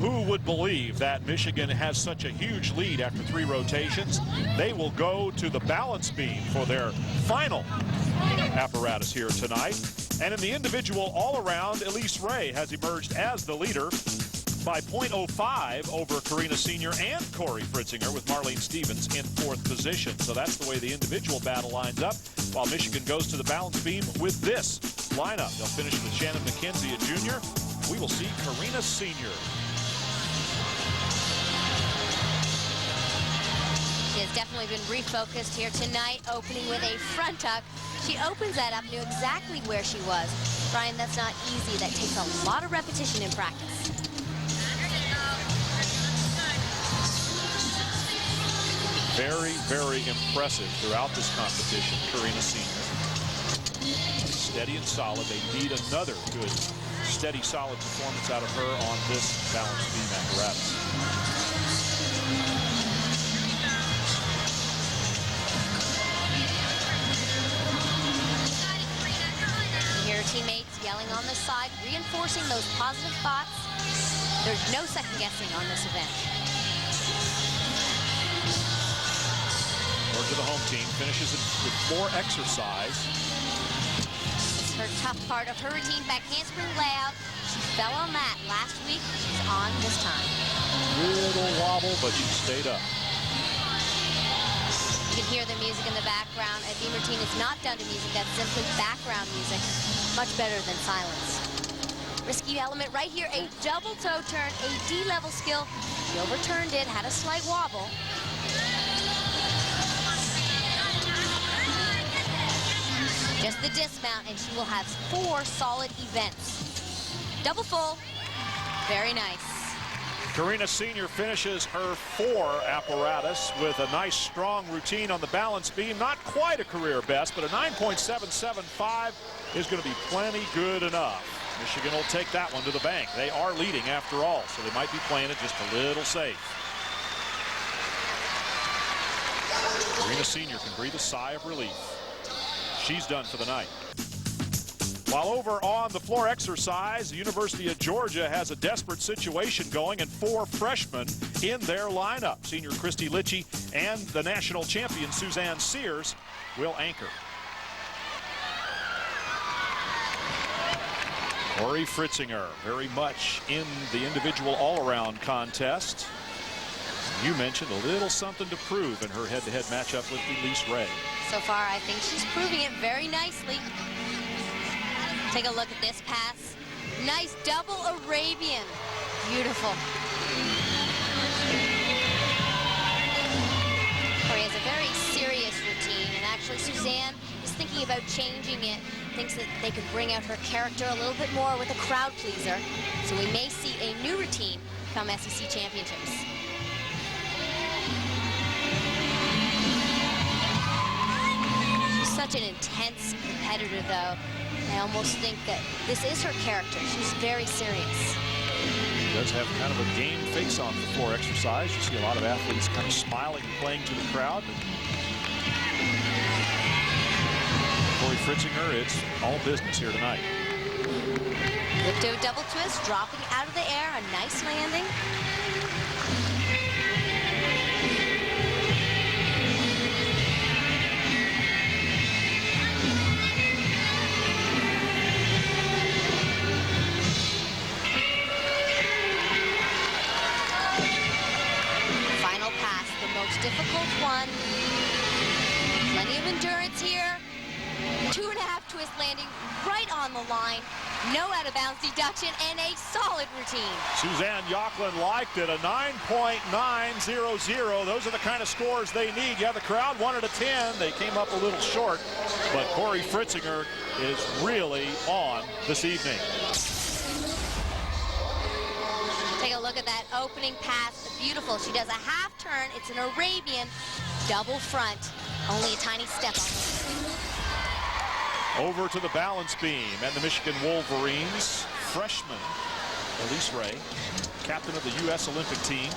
Who would believe that Michigan has such a huge lead after 3 rotations? They will go to the balance beam for their final apparatus here tonight. And in the individual all-around, Elise Ray has emerged as the leader by .05 over Karina Senior and Corey Fritzinger, with Marlene Stevens in 4th position. So that's the way the individual battle lines up, while Michigan goes to the balance beam with this lineup. They'll finish with Shannon McKenzie, a junior. We will see Karina Senior. She has definitely been refocused here tonight, opening with a front tuck. She opens that up, knew exactly where she was. Brian, that's not easy. That takes a lot of repetition in practice. Very, very impressive throughout this competition, Karina Senior. Steady and solid. They need another good, steady, solid performance out of her on this balance beam apparatus. Her teammates yelling on the side, reinforcing those positive thoughts. There's no second guessing on this event. Or to the home team, finishes it with floor exercise. It's her tough part of her routine, back handspring layout. She fell on that last week. She's on this time. Little wobble, but she stayed up. You can hear the music in the background. A beam routine is not done to music. That's simply background music. Much better than silence. Risky element right here. A double toe turn, a D-level skill. She overturned it, had a slight wobble. Just the dismount, and she will have 4 solid events. Double full. Very nice. Karina Senior finishes her 4 apparatus with a nice strong routine on the balance beam. Not quite a career best, but a 9.775 is going to be plenty good enough. Michigan will take that one to the bank. They are leading after all, so they might be playing it just a little safe. Karina Senior can breathe a sigh of relief. She's done for the night. While over on the floor exercise, the University of Georgia has a desperate situation going, and 4 freshmen in their lineup. Senior Christy Litchie and the national champion Suzanne Sears will anchor. Corey Fritzinger very much in the individual all-around contest. You mentioned a little something to prove in her head-to-head matchup with Elise Ray. So far, I think she's proving it very nicely. Take a look at this pass. Nice double Arabian. Beautiful. Corey has a very serious routine, and actually Suzanne is thinking about changing it. Thinks that they could bring out her character a little bit more with a crowd pleaser. So we may see a new routine come SEC championships. She's such an intense competitor, though. I almost think that this is her character. She's very serious. She does have kind of a game face on the floor exercise. You see a lot of athletes kind of smiling and playing to the crowd. But Corey Fritzinger, it's all business here tonight. Look to a double twist, dropping out of the air, a nice landing. Difficult one. Plenty of endurance here. 2.5 twist landing right on the line. No out of bounds deduction and a solid routine. Suzanne Yocklin liked it, a 9.900. Those are the kind of scores they need. Yeah, the crowd wanted a 10. They came up a little short, but Corey Fritzinger is really on this evening. Take a look at that opening pass. Beautiful. She does a half turn. It's an Arabian double front. Only a tiny step on it. Over to the balance beam, and the Michigan Wolverines freshman Elise Ray, captain of the U.S. Olympic team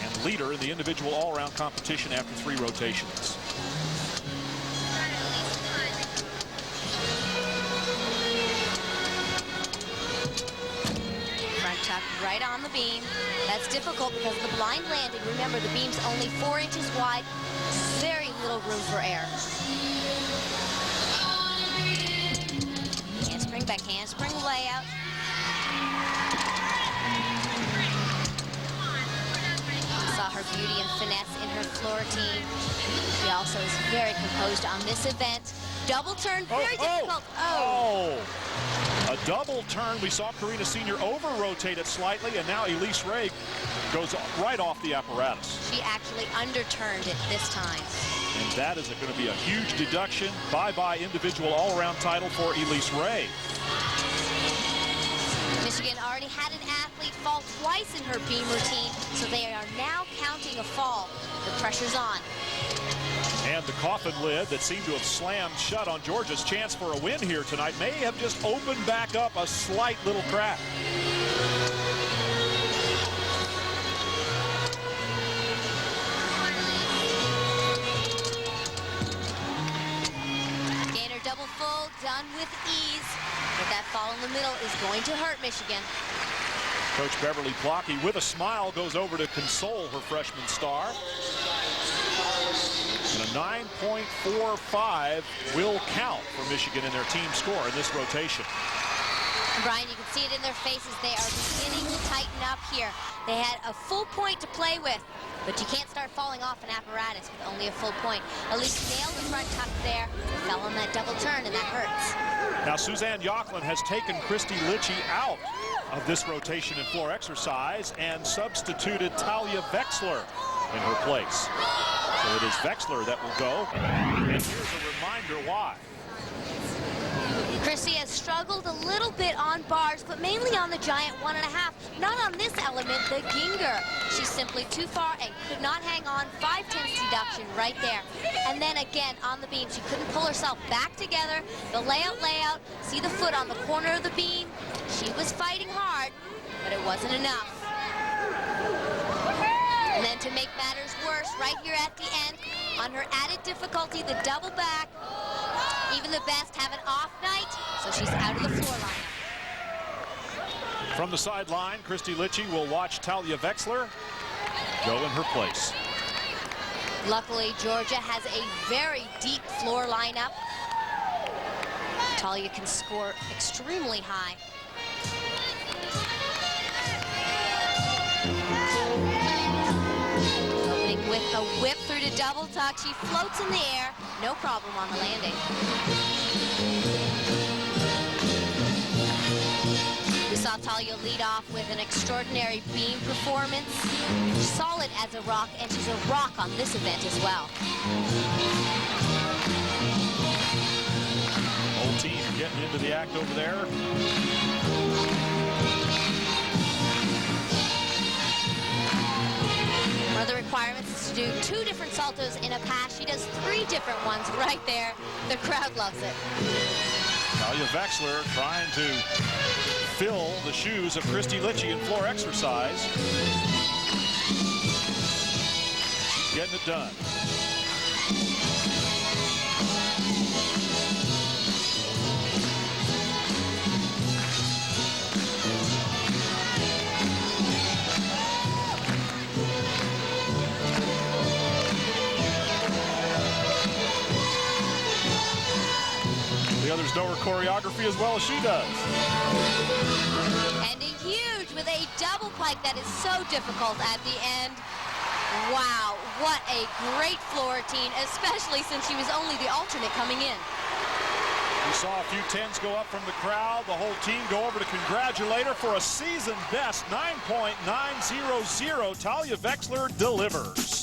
and leader in the individual all-around competition after 3 rotations. left, right on the beam. That's difficult because of the blind landing. Remember, the beam's only 4 inches wide. Very little room for error. Handspring, back handspring layout. Saw her beauty and finesse in her floor routine. She also is very composed on this event. Double turn, very difficult. A double turn. We saw Karina Sr. over-rotate it slightly, and now Elise Ray goes right off the apparatus. She actually underturned it this time. And that is going to be a huge deduction. Bye-bye individual all-around title for Elise Ray. Michigan already had an athlete fall twice in her beam routine, so they are now counting a fall. The pressure's on. And the coffin lid that seemed to have slammed shut on Georgia's chance for a win here tonight may have just opened back up a slight little crack. Gainer double full, done with ease. But that fall in the middle is going to hurt Michigan. Coach Beverly Blocky, with a smile, goes over to console her freshman star. And a 9.45 will count for Michigan in their team score in this rotation. And Brian, you can see it in their faces. They are beginning to tighten up here. They had a full point to play with, but you can't start falling off an apparatus with only a full point. Elise nailed the front tuck there, fell on that double turn, and that hurts. Now, Suzanne Yocklin has taken Christy Litchie out of this rotation in floor exercise and substituted Talia Vexler in her place. So it is Vexler that will go. And here's a reminder why. Christy has struggled a little bit on bars, but mainly on the giant 1.5. Not on this element, the Ginger. She's simply too far and could not hang on. 5/10 deduction right there. And then again on the beam, she couldn't pull herself back together. The layout, see the foot on the corner of the beam? She was fighting hard, but it wasn't enough. And then to make matters worse, right here at the end, on her added difficulty, the double back. Even the best have an off night, so she's out of the floor line. From the sideline, Christy Litchie will watch Talia Vexler go in her place. Luckily, Georgia has a very deep floor lineup. Talia can score extremely high. Opening with a whip through to double tuck. She floats in the air, no problem on the landing. We saw Talia lead off with an extraordinary beam performance. Solid as a rock, and she's a rock on this event as well. Whole team getting into the act over there. One of the requirements is to do 2 different saltos in a pass. She does 3 different ones right there. The crowd loves it. Talia Vexler trying to fill the shoes of Christy Litchie in floor exercise. She's getting it done. The others know her choreography as well as she does. Ending huge with a double pike that is so difficult at the end. Wow, what a great floor routine, especially since she was only the alternate coming in. We saw a few 10s go up from the crowd. The whole team go over to congratulate her for a season best 9.900. Talia Vexler delivers.